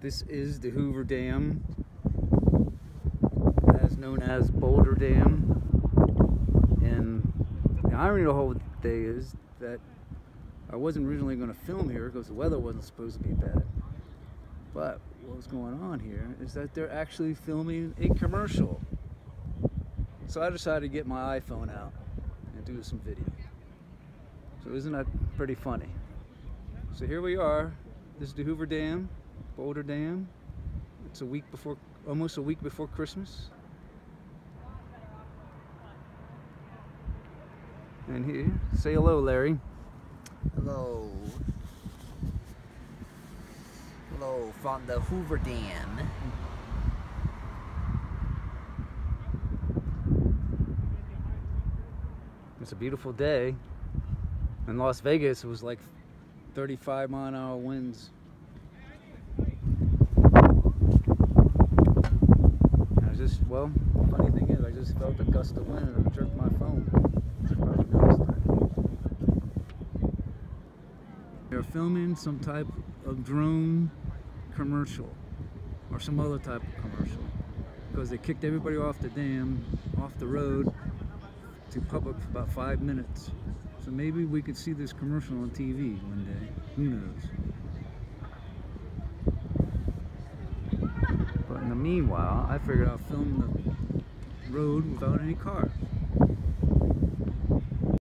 This is the Hoover Dam, as known as Boulder Dam. And the irony of the whole day is that I wasn't originally going to film here because the weather wasn't supposed to be bad. But what's going on here is that they're actually filming a commercial. So I decided to get my iPhone out and do some video. So isn't that pretty funny? So here we are. This is the Hoover Dam, Boulder Dam. It's almost a week before Christmas. And here, say hello, Larry. Hello. Hello from the Hoover Dam. It's a beautiful day. In Las Vegas, it was like 35-mile-an-hour winds. And I just, well, the funny thing is, I just felt a gust of wind and it jerked my phone. You probably noticed that. They're filming some type of drone commercial or some other type of commercial because they kicked everybody off the dam, off the road to public for about 5 minutes. So maybe we could see this commercial on TV one day. Who knows? But in the meanwhile, I figured I'll film the road without any cars.